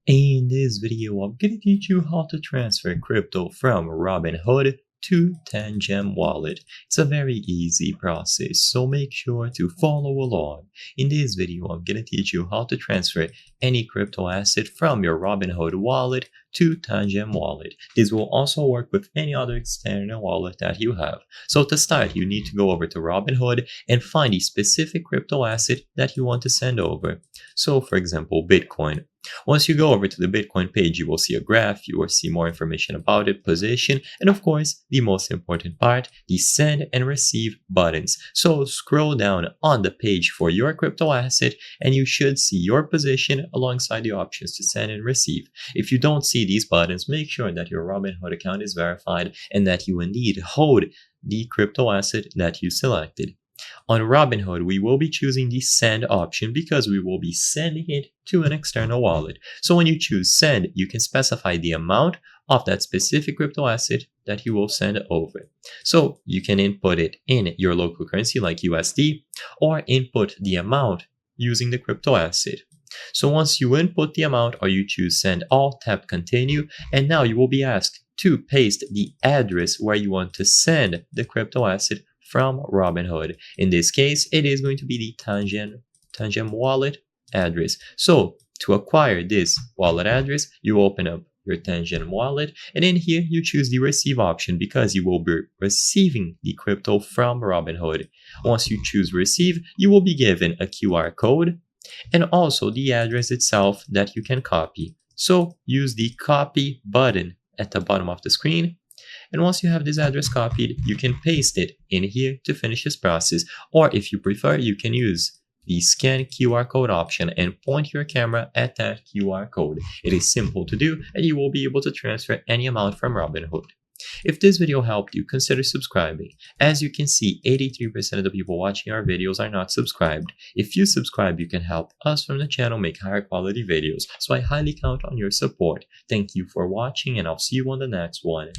In this video, I'm gonna teach you how to transfer crypto from Robinhood to Tangem wallet. It's a very easy process, so make sure to follow along. In this video, I'm gonna teach you how to transfer any crypto asset from your Robinhood wallet to Tangem wallet. This will also work with any other external wallet that you have. So to start, you need to go over to Robinhood and find the specific crypto asset that you want to send over. So for example, Bitcoin. Once you go over to the Bitcoin page, you will see a graph, you will see more information about it, position, and of course, the most important part, the send and receive buttons. So scroll down on the page for your crypto asset and you should see your position alongside the options to send and receive. If you don't see these buttons, make sure that your Robinhood account is verified and that you indeed hold the crypto asset that you selected. On Robinhood, we will be choosing the send option because we will be sending it to an external wallet. So when you choose send, you can specify the amount of that specific crypto asset that you will send over. So you can input it in your local currency like USD or input the amount using the crypto asset. So once you input the amount or you choose send all, tap continue, and now you will be asked to paste the address where you want to send the crypto asset from Robinhood. In this case, it is going to be the Tangem wallet address. So to acquire this wallet address, you open up your Tangem wallet, and in here you choose the receive option because you will be receiving the crypto from Robinhood. Once you choose receive, you will be given a QR code and also the address itself that you can copy. So use the copy button at the bottom of the screen. And once you have this address copied, you can paste it in here to finish this process. Or if you prefer, you can use the scan QR code option and point your camera at that QR code. It is simple to do and you will be able to transfer any amount from Robinhood. If this video helped you, consider subscribing. As you can see, 83% of the people watching our videos are not subscribed. If you subscribe, you can help us from the channel make higher quality videos. So I highly count on your support. Thank you for watching and I'll see you on the next one.